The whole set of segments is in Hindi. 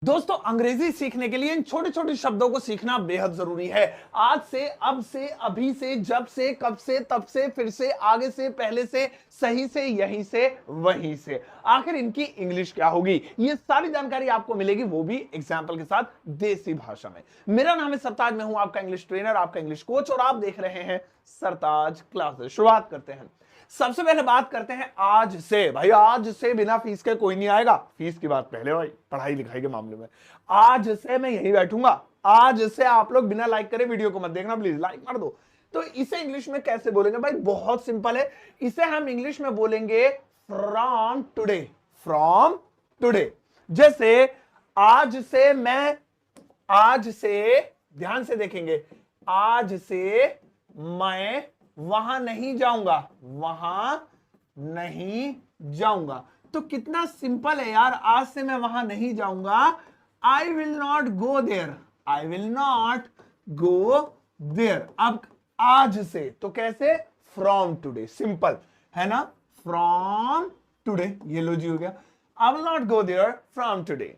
दोस्तों, अंग्रेजी सीखने के लिए इन छोटे छोटे शब्दों को सीखना बेहद जरूरी है। आज से, अब से, अभी से, जब से, कब से, तब से, फिर से, आगे से, पहले से, सही से, यहीं से, वहीं से, आखिर इनकी इंग्लिश क्या होगी, ये सारी जानकारी आपको मिलेगी, वो भी एग्जाम्पल के साथ देसी भाषा में। मेरा नाम है सरताज, मैं हूं आपका इंग्लिश ट्रेनर, आपका इंग्लिश कोच, और आप देख रहे हैं सरताज क्लासेस। शुरुआत करते हैं। सबसे पहले बात करते हैं आज से। भाई, आज से बिना फीस के कोई नहीं आएगा। फीस की बात पहले, भाई पढ़ाई लिखाई के मामले में आज से मैं यही बैठूंगा। आज से आप लोग बिना लाइक करे वीडियो को मत देखना, प्लीज लाइक मार दो। तो इसे इंग्लिश में कैसे बोलेंगे भाई? बहुत सिंपल है। इसे हम इंग्लिश में बोलेंगे फ्रॉम टुडे। From today. जैसे आज से मैं, आज से, ध्यान से देखेंगे, आज से मैं वहां नहीं जाऊंगा। वहां नहीं जाऊंगा। तो कितना सिंपल है यार। आज से मैं वहां नहीं जाऊंगा। I will not go there. I will not go there. अब आज से तो कैसे? From today. सिंपल है ना? फ्रॉम टुडे, ये लो जी हो गया। I will not go there from today.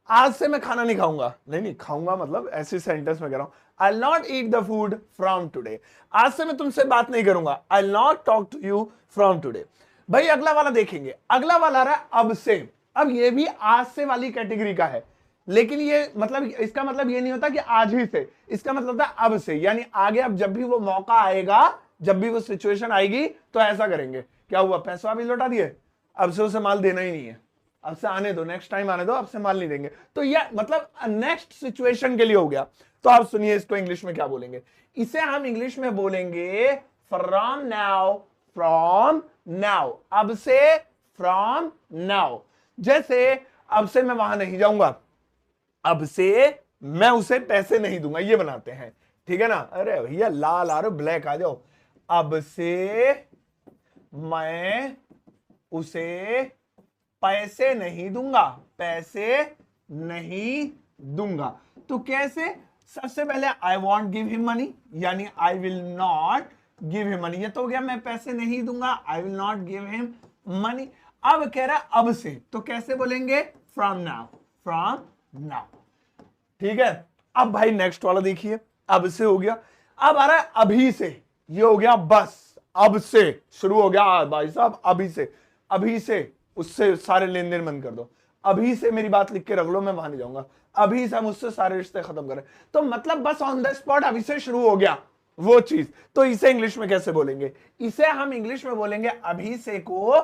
आज से मैं खाना नहीं खाऊंगा। नहीं खाऊंगा मतलब ऐसे सेंटेंस में कह रहा हूं। I will not eat the food from today. आज से मैं तुमसे बात नहीं करूंगा। I will not talk to you from today. भाई अगला वाला देखेंगे। अगला वाला रहा अब से। अब ये भी आज से वाली कैटेगरी का है, लेकिन ये मतलब, इसका मतलब ये नहीं होता कि आज ही से। इसका मतलब था अब से, यानी आगे। अब जब भी वो मौका आएगा, जब भी वो सिचुएशन आएगी, तो ऐसा करेंगे। क्या हुआ? पैसा भी लौटा दिए, अब से उसे माल देना ही नहीं है। अब से आने दो, नेक्स्ट टाइम आने दो, अब से माल नहीं देंगे। तो यह मतलब नेक्स्ट सिचुएशन के लिए हो गया। तो आप सुनिए इसको इंग्लिश में क्या बोलेंगे। इसे हम इंग्लिश में बोलेंगे फ्रॉम नाउ। फ्रॉम नाउ, अब से, फ्रॉम नाउ। जैसे अब से मैं वहां नहीं जाऊंगा, अब से मैं उसे पैसे नहीं दूंगा, ये बनाते हैं। ठीक है ना? अरे भैया लाल आ रहे हो, ब्लैक आ जाओ। अब से मैं उसे पैसे नहीं दूंगा। पैसे नहीं दूंगा। तो कैसे? सबसे पहले I won't give him money, यानी I will not give him money. ये तो हो गया मैं पैसे नहीं दूंगा, I will not give him money. अब कह रहा अब से, तो कैसे बोलेंगे? From now. From now. ठीक है। अब भाई नेक्स्ट वाला देखिए। अब से हो गया। अब आ रहा है अभी से। ये हो गया बस। अब से शुरू हो गया भाई साहब। अभी से, अभी से उससे सारे लेन देन बंद कर दो। अभी से मेरी बात लिख के रख लो, मैं वहां नहीं जाऊंगा। अभी से हम उससे सारे रिश्ते खत्म करें। तो मतलब बस ऑन द स्पॉट अभी से शुरू हो गया वो चीज। तो इसे इंग्लिश में कैसे बोलेंगे? इसे हम इंग्लिश में बोलेंगे अभी से को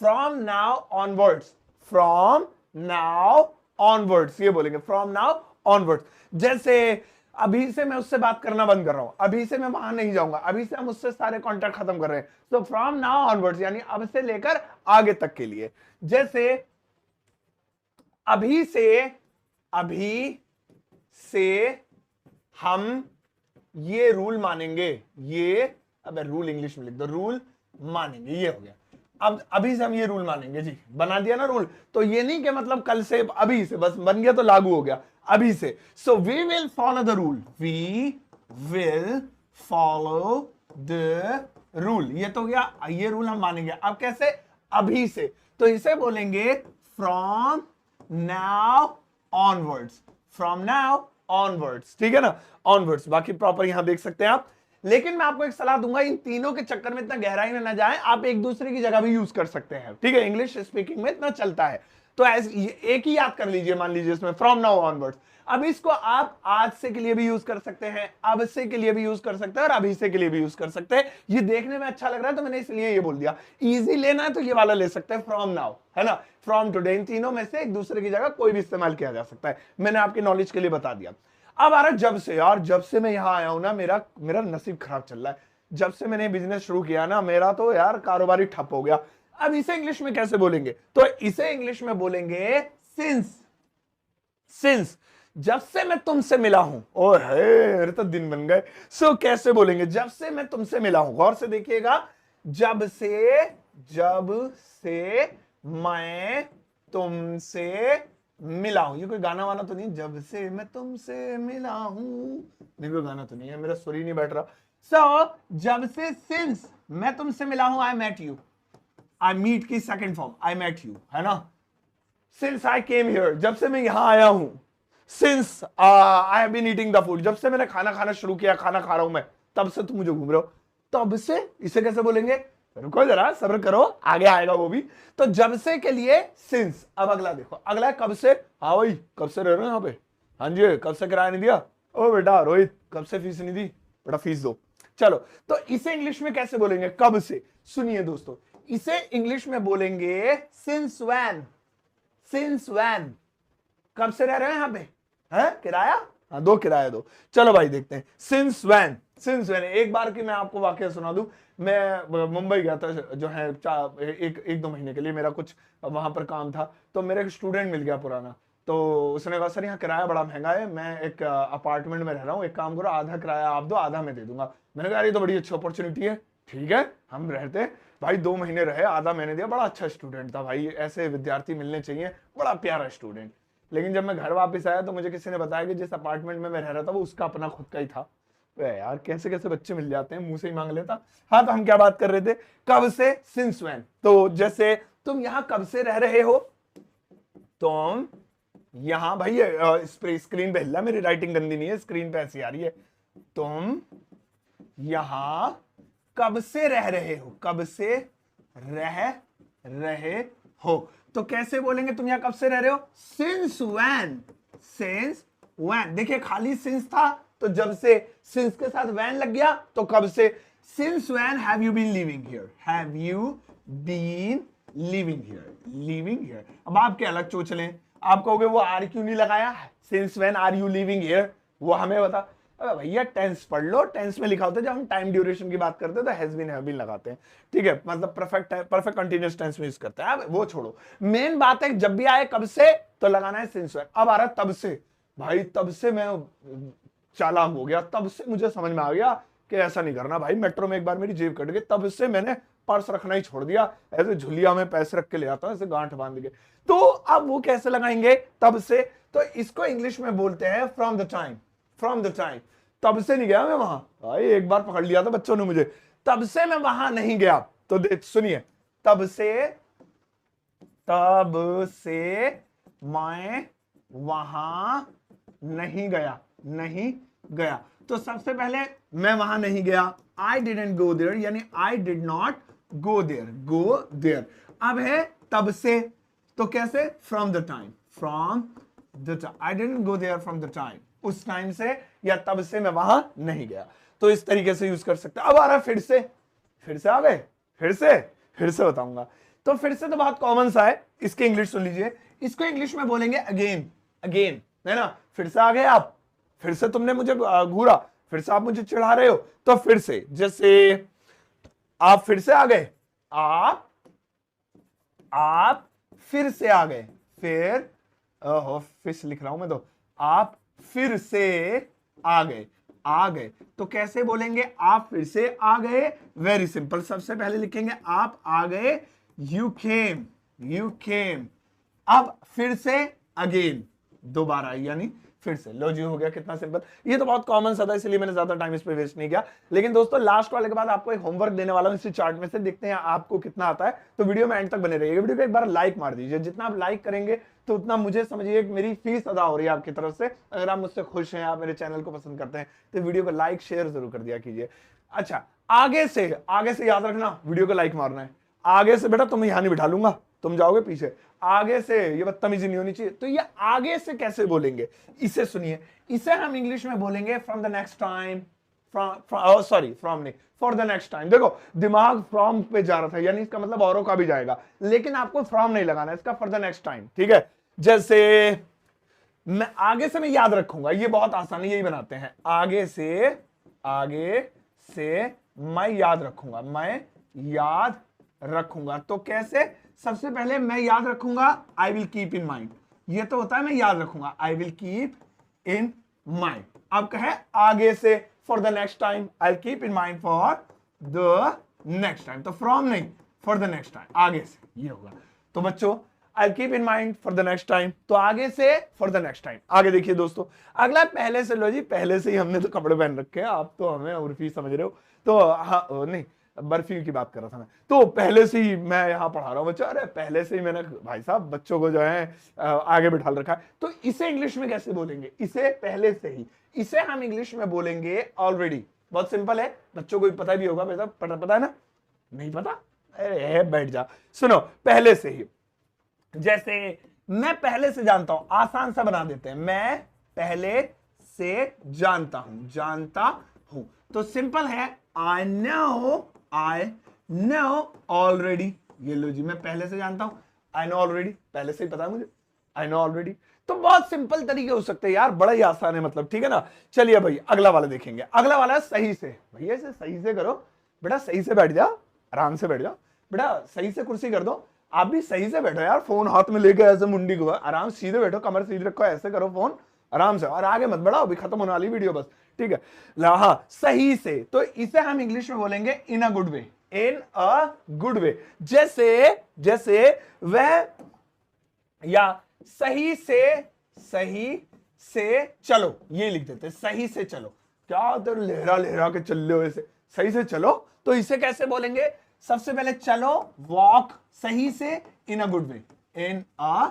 from now onwards. From now onwards, ये बोलेंगे फ्रॉम नाउ ऑनवर्ड्स। जैसे अभी से मैं उससे बात करना बंद कर रहा हूं, अभी से मैं वहां नहीं जाऊंगा, अभी से हम उससे सारे कॉन्टैक्ट खत्म कर रहे हैं। तो फ्रॉम नाउ ऑनवर्ड्स, यानी अब से लेकर आगे तक के लिए। जैसे अभी से, अभी से हम ये रूल मानेंगे। ये, अबे रूल इंग्लिश में लिख दो, रूल मानेंगे, ये हो गया। अब अभी से हम ये रूल मानेंगे जी, बना दिया ना रूल। तो ये नहीं कि मतलब कल से, अभी से बस बन गया तो लागू हो गया, अभी से। So we will follow the rule. We will follow the rule, ये तो गया। ये रूल हम मानेंगे। अब कैसे? अभी से। तो इसे बोलेंगे from now onwards. From now onwards, ठीक है ना? ऑनवर्ड्स। बाकी प्रॉपर यहां देख सकते हैं आप। लेकिन मैं आपको एक सलाह दूंगा, इन तीनों के चक्कर में इतना गहराई में ना जाएं। आप एक दूसरे की जगह भी यूज कर सकते हैं, ठीक है? इंग्लिश स्पीकिंग में इतना चलता है, तो एक ही याद कर लीजिए। मान लीजिए इसमें फ्रॉम नाउ ऑनवर्ड्स। अब इसको आप आज से के लिए भी यूज कर सकते हैं, अब से के लिए भी यूज कर सकते हैं, और अभी से के लिए भी यूज कर सकते हैं। ये देखने में अच्छा लग रहा है तो मैंने इसलिए ये बोल दिया। इजी लेना है तो ये वाला ले सकते हैं, फ्रॉम नाउ, है ना? From today. इन तीनों में से एक दूसरे की जगह कोई भी इस्तेमाल किया जा सकता है। मैंने आपकी नॉलेज के लिए बता दिया। अब आ रहा जब से। यार जब से मैं यहां आया हूं ना, मेरा मेरा नसीब खराब चल रहा है। जब से मैंने बिजनेस शुरू किया ना, मेरा तो यार कारोबार ही ठप हो गया। अब इसे इंग्लिश में कैसे बोलेंगे? तो इसे इंग्लिश में बोलेंगे सिंस। सिंस। जब से मैं तुमसे मिला हूं। ओ है, मेरे तो दिन बन गए। सो कैसे बोलेंगे? जब से मैं तुमसे मिला हूं। गौर से देखिएगा। जब से, जब से मैं तुमसे मिला हूं। ये कोई गाना वाना तो नहीं? जब से मैं तुमसे मिला हूं, नहीं कोई गाना तो नहीं है, मेरा सुर ही नहीं बैठ रहा। सो जब से, सिंस मैं तुमसे मिला हूं, I met you. I meet की second form, I met you, है ना? सिंस आई केम हियर, जब से मैं यहां आया हूं, since I have been eating the food, जब से मैंने खाना खाना शुरू किया, खाना खा रहा हूं मैं, तब से तुम मुझे घूम रहे हो। तब से इसे कैसे बोलेंगे, रुको जरा सब्र करो, आगे आएगा वो भी। तो जब से के लिए सिंस। अब अगला देखो, अगला है कब से। हाँ भाई कब से रह रहे हो यहाँ पे, हाँ जी कब से किराया नहीं दिया, ओ बेटा रोहित कब से फीस नहीं दी, बेटा फीस दो। चलो तो इसे इंग्लिश में कैसे बोलेंगे, कब से। सुनिए दोस्तों, इसे इंग्लिश में बोलेंगे सिंस व्हेन। सिंस व्हेन, कब से रह रहे हैं यहाँ पे, है किराया, हाँ दो किराया दो। चलो भाई देखते हैं, सिंस व्हेन। सिंस व्हेन, एक बार की मैं आपको वाकया सुना दूं। मैं मुंबई गया था जो है एक दो महीने के लिए, मेरा कुछ वहां पर काम था, तो मेरा एक स्टूडेंट मिल गया पुराना। तो उसने कहा सर यहाँ किराया बड़ा महंगा है, मैं एक अपार्टमेंट में रह रहा हूँ, एक काम करो आधा किराया आप दो, आधा मैं दे दूंगा। मैंने कहा ये तो बड़ी अच्छी अपॉर्चुनिटी है, ठीक है हम रहते। भाई 2 महीने रहे, आधा मैंने दिया। बड़ा अच्छा स्टूडेंट था भाई, ऐसे विद्यार्थी मिलने चाहिए, बड़ा प्यारा स्टूडेंट। लेकिन जब मैं घर वापस आया तो मुझे किसी ने बताया कि जिस अपार्टमेंट में मैं रह रहा था वो उसका अपना खुद का ही था। यार कैसे कैसे बच्चे मिल जाते हैं, मुंह से ही मांग लेता। हाँ तो हम क्या बात कर रहे थे, कब से, सिंस व्हेन। तो जैसे तुम यहां कब से रह रहे हो, तुम यहां, भाई स्क्रीन पे हिला, मेरी राइटिंग गंदी नहीं है, स्क्रीन पे ऐसी आ रही है। तुम यहां कब से रह रहे हो, कब से रह रहे हो। तो कैसे बोलेंगे तुम यहां कब से रह रहे हो, सिंस व्हेन। सिंस व्हेन, देखिए खाली सिंस था तो जब से, सिंस के साथ व्हेन लग गया तो कब से। Since when have you been living here, have you been living here, living here. अब आप क्या अलग चोचलें, आप कहोगे वो आर क्यों नहीं लगाया, since when are you living here, वो हमें बता। अबे भैया टेंस पढ़ लो, टेंस में लिखा होता है, जब हम टाइम ड्यूरेशन की बात करते हैं तो हैज बीन हैव बीन लगाते हैं, ठीक है, मतलब परफेक्ट कंटीन्यूअस टेंस में यूज करते हैं। अब वो छोड़ो, मेन बात है जब भी आए कब से तो लगाना है सिंस व्हेन। अब आ रहा है तब से, भाई तब से मैं चालाक हो गया, तब से मुझे समझ में आ गया कि ऐसा नहीं करना भाई, मेट्रो में एक बार मेरी जेब कट गई, तब से मैंने पर्स रखना ही छोड़ दिया, ऐसे झुलिया में पैसे रख के ले आता हूं, ऐसे गांठ बांध के। तो अब वो कैसे लगाएंगे तब से, तो इसको इंग्लिश में बोलते हैं from the time. From the time, तब से नहीं गया मैं वहां, भाई एक बार पकड़ लिया था बच्चों ने मुझे, तब से मैं वहां नहीं गया। तो सुनिए, तब से मैं वहां नहीं गया, नहीं गया। तो सबसे पहले मैं वहां नहीं गया, आई डिडंट गो देयर, यानी I did not go there, go there. अब है तब से, तो कैसे, from the time, from the time, I didn't go there from the time, उस टाइम से या तब से मैं वहां नहीं गया। तो इस तरीके से यूज कर सकते हैं। अब आ रहा है फिर से आ गए, फिर से बताऊंगा। तो फिर से तो बहुत कॉमन सा है, इसके इंग्लिश सुन लीजिए, इसको इंग्लिश में बोलेंगे अगेन। अगेन है ना, फिर से आ गए आप, फिर से तुमने मुझे घूरा, फिर से आप मुझे चिढ़ा रहे हो, तो फिर से, जैसे आप फिर से आ गए, आप फिर से आ गए, फिर फिश लिख रहा हूं मैं तो, आप फिर से आ गए। तो कैसे बोलेंगे आप फिर से आ गए, वेरी सिंपल, सबसे पहले लिखेंगे आप आ गए, यू केम। अब फिर से अगेन, दोबारा, यानी फिर से। लो जी, हो गया, कितना सिंपल। ये तो बहुत कॉमन सा था, इसलिए मैंने ज्यादा टाइम इस पे वेस्ट नहीं किया। लेकिन दोस्तों लास्ट वाले के बाद आपको एक होमवर्क देने वाला हूं इसी चार्ट में से, देखते हैं आपको कितना आता है। तो वीडियो में एंड तक बने रहिएगा, वीडियो को एक बार लाइक मार दीजिए, जितना आप लाइक करेंगे तो उतना मुझे समझिए मेरी फीस अदा हो रही है आपकी तरफ से। अगर आप मुझसे खुश हैं, आप मेरे चैनल को पसंद करते हैं, तो वीडियो को लाइक शेयर जरूर कर दिया कीजिए। अच्छा, आगे से याद रखना, वीडियो को लाइक मारना है। आगे से बेटा तुम्हें यहां नहीं बिठा लूंगा, तुम जाओगे पीछे। आगे से ये बदतमीजी नहीं होनी चाहिए। तो ये आगे से कैसे बोलेंगे, इसे सुनिए, इसे हम इंग्लिश में बोलेंगे from the next time, from नहीं, फॉर द नेक्स्ट टाइम। देखो दिमाग फ्रॉम पे जा रहा था, यानी इसका मतलब औरों का भी जाएगा, लेकिन आपको फ्रॉम नहीं लगाना, इसका फॉर द नेक्स्ट टाइम, ठीक है। जैसे मैं आगे से मैं याद रखूंगा, ये बहुत आसानी, यही बनाते हैं, आगे से मैं याद रखूंगा। तो कैसे, सबसे पहले मैं याद रखूंगा, I will keep in mind, ये तो होता है मैं याद रखूंगा, I will keep in mind. अब कहे आगे से, for the next time, I keep in mind for the next time. तो फ्रॉम नहीं, फॉर द नेक्स्ट टाइम, आगे से, ये होगा। तो बच्चों I keep in mind for the next time, तो आगे से फॉर द नेक्स्ट टाइम। आगे देखिए दोस्तों, अगला पहले से। लो जी, पहले से ही हमने तो कपड़े पहन रखे हैं, आप तो हमें उर्फी समझ रहे हो, तो हाँ नहीं, बर्फी की बात कर रहा था मैं, तो पहले से ही मैं यहाँ पढ़ा रहा हूँ बच्चा, अरे पहले से ही मैंने भाई साहब बच्चों को जो है आगे बिठा रखा है। तो इसे इंग्लिश में कैसे बोलेंगे, इसे पहले से ही, इसे हम इंग्लिश में बोलेंगे ऑलरेडी। बहुत सिंपल है, बच्चों को पता भी होगा, वैसा पता है ना, नहीं पता, अरे बैठ जा। सुनो, पहले से ही, जैसे मैं पहले से जानता हूं, आसान सा बना देते हैं, मैं पहले से जानता हूं, तो सिंपल है, आई नो ऑलरेडी। ये लो जी, मैं पहले से जानता हूं, आई नो ऑलरेडी, पहले से ही पता है मुझे, आई नो ऑलरेडी। तो बहुत सिंपल तरीके हो सकते हैं यार, बड़ा ही आसान है मतलब, ठीक है ना। चलिए भाई अगला वाला देखेंगे, अगला वाला सही से, भैया इसे सही से करो बेटा, सही से बैठ जा, आराम से बैठ जाओ बेटा, सही से कुर्सी कर दो, आप भी सही से बैठो यार, फोन हाथ में लेके ऐसे मुंडी को आराम सीधे बैठो, कमर सीधे रखो, ऐसे करो फोन आराम से, और आगे मत बढ़ाओ, अभी खत्म होने वाली वीडियो बस, ठीक है। हाँ, सही से, तो इसे हम इंग्लिश में बोलेंगे इन a good way, in a good way. जैसे वह, या सही से चलो, ये लिख देते, सही से चलो, क्या तो लहरा के चल रहे हो ऐसे, सही से चलो, तो इसे कैसे बोलेंगे, सबसे पहले चलो, वॉक, सही से, इन a good way, in a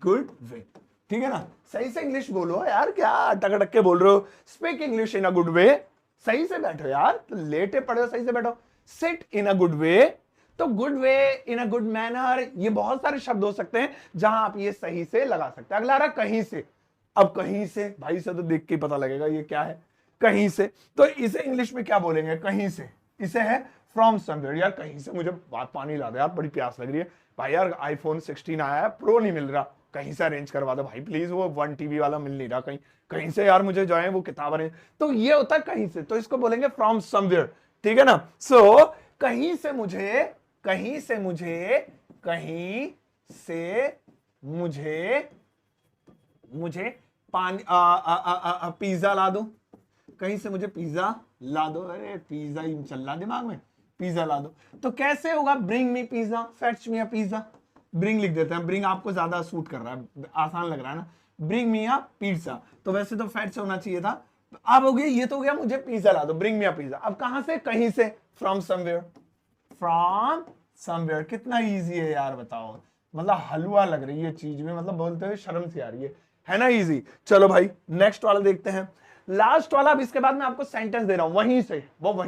good way, ठीक है ना। सही से इंग्लिश बोलो यार, क्या अटक के बोल रहे हो, speak English in a good way, सही से बैठो यार, तो लेटे पड़े हो, सही से बैठो, sit in a good way, तो good way, in a good manner, ये बहुत सारे शब्द हो सकते हैं जहां आप ये सही से लगा सकते हैं। अगला रहा कहीं से, अब कहीं से, भाई से तो देख के पता लगेगा ये क्या है, कहीं से, तो इसे इंग्लिश में क्या बोलेंगे, कहीं से, इसे है फ्रॉम समवेयर। यार कहीं से मुझे बात पानी ला दे यार, बड़ी प्यास लग रही है भाई, यार आईफोन 16 आया है, प्रो नहीं मिल रहा, कहीं से अरेंज करवा दो भाई प्लीज, वो 1 TB वाला मिल नहीं रहा, कहीं से यार मुझे जो है वो किताब अरेंज, तो ये होता है कहीं से, तो इसको बोलेंगे फ्रॉम समवेयर, ठीक है ना। सो कहीं से मुझे पानी पिज्जा ला दो, कहीं से मुझे पिज्जा ला दो, अरे पिज्जा ही चल रहा दिमाग में, पिज्जा ला दो, तो कैसे होगा, bring me pizza, fetch me a pizza, bring लिख देते हैं, ब्रिंग आपको ज्यादा सूट कर रहा है, आसान लग रहा है ना, ब्रिंग मी अ पिज्जा, तो वैसे तो फेच होना चाहिए था, अब हो गया, ये तो हो गया, मुझे पिज्जा ला दो, ब्रिंग मी अ पिज्जा। अब कहां से, कहीं से, फ्रॉम समवेयर, कितना इजी है यार बताओ, मतलब हलवा लग रही है चीज में, मतलब बोलते हुए शर्म सी आ रही है ना, इजी। चलो भाई नेक्स्ट वाला देखते हैं, लास्ट वाला। अब इसके बाद मैं आपको सेंटेंस दे रहा हूं, वहीं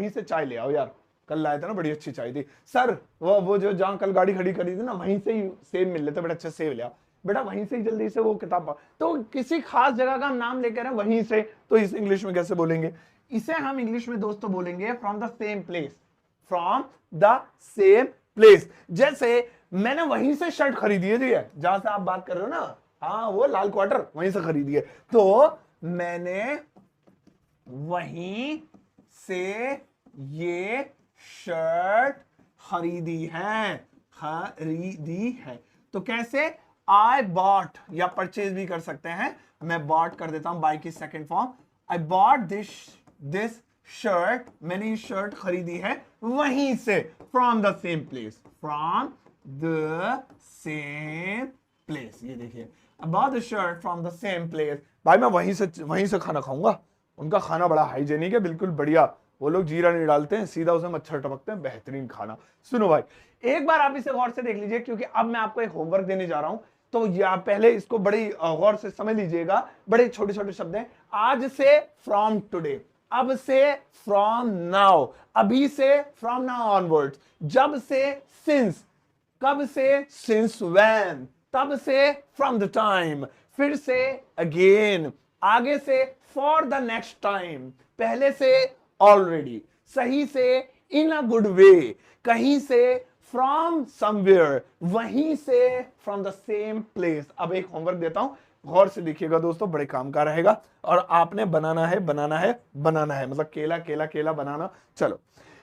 से चाय ले आओ यार, कल लाए थे ना, बड़ी अच्छी चाय थी सर, वो जो जहां कल गाड़ी खड़ी करी थी ना, वहीं से ही सेब मिल लेते, बड़े अच्छे सेब ले आओ बेटा, वहीं से ही जल्दी से वो किताब, तो किसी खास जगह का हम नाम लेकर है वहीं से, तो इस इंग्लिश में कैसे बोलेंगे, इसे हम इंग्लिश में दोस्तों बोलेंगे from the same place, from the same place. जैसे मैंने वहीं से शर्ट खरीदी है, जहां से आप बात कर रहे हो ना, हाँ वो लाल क्वार्टर, वहीं से खरीदी है, तो मैंने वहीं से ये शर्ट खरीदी है, तो कैसे, आई बॉट, या परचेज भी कर सकते हैं, मैं बॉट कर देता हूं, बाय की second form, I bought this shirt, मैंने ये शर्ट खरीदी है वहीं से, फ्रॉम द सेम प्लेस, ये देखिए, about the shirt from the same place, भाई मैं वहीं से खाना खाऊंगा, उनका खाना बड़ा हाइजेनिक है, बिल्कुल बढ़िया, वो लोग जीरा नहीं डालते हैं, सीधा उसमें मच्छर टपकते हैं, बेहतरीन खाना। सुनो भाई एक बार आप इसे गौर से देख लीजिए, क्योंकि अब मैं आपको एक होमवर्क देने जा रहा हूं, तो या पहले इसको बड़ी गौर से समझ लीजिएगा, बड़े छोटे छोटे शब्द हैं, आज से फ्रॉम टुडे, अब से फ्रॉम नाउ, अभी से फ्रॉम नाउ ऑनवर्ड्स, जब से सिंस, कब से सिंस व्हेन, तब से फ्रॉम द टाइम, फिर से अगेन, आगे से फॉर द नेक्स्ट टाइम, पहले से ऑलरेडी, सही से इन अ गुड वे, कहीं से फ्रॉम समवेयर, वहीं से फ्रॉम द सेम प्लेस। अब एक होमवर्क देता हूं, गौर से देखिएगा दोस्तों, बड़े काम का रहेगा, और आपने बनाना है, मतलब केला केला केला बनाना। चलो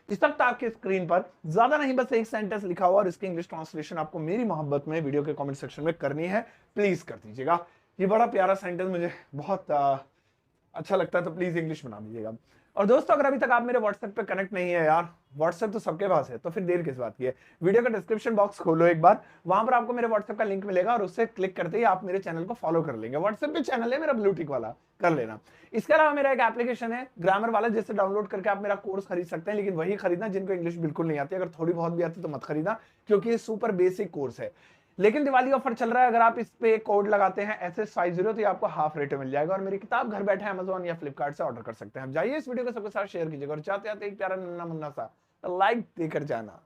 इस वक्त आपके स्क्रीन पर ज्यादा नहीं, बस एक सेंटेंस लिखा हुआ और इसकी इंग्लिश ट्रांसलेशन आपको मेरी मोहब्बत में वीडियो के कमेंट सेक्शन में करनी है, प्लीज कर दीजिएगा। ये बड़ा प्यारा सेंटेंस मुझे बहुत अच्छा लगता है, तो प्लीज इंग्लिश बना दीजिएगा। और दोस्तों अगर अभी तक आप मेरे व्हाट्सएप पे कनेक्ट नहीं है यार, व्हाट्सएप तो सबके पास है, तो फिर देर किस बात की है। वीडियो का डिस्क्रिप्शन बॉक्स खोलो एक बार, वहां पर आपको मेरे व्हाट्सएप का लिंक मिलेगा और उससे क्लिक करते ही आप मेरे चैनल को फॉलो कर लेंगे। व्हाट्सएप पे चैनल है मेरा ब्लू टिक वाला, कर लेना। इसके अलावा मेरा एक एप्लीकेशन है ग्रामर वाला, जिससे डाउनलोड करके आप मेरा कोर्स खरीद सकते हैं, लेकिन वही खरीदना जिनको इंग्लिश बिल्कुल नहीं आती। अगर थोड़ी बहुत भी आती तो मत खरीदना, क्योंकि ये सुपर बेसिक कोर्स है। लेकिन दिवाली ऑफर चल रहा है, अगर आप इस पे कोड लगाते हैं SS50 तो ये आपको हाफ रेट में मिल जाएगा और मेरी किताब घर बैठे अमेजोन या फ्लिपकार्ट से ऑर्डर कर सकते हैं। अब जाइए इस वीडियो को सबके साथ शेयर कीजिएगा और चाहते आते एक प्यारा नन्ना मुन्ना सा लाइक देकर जाना।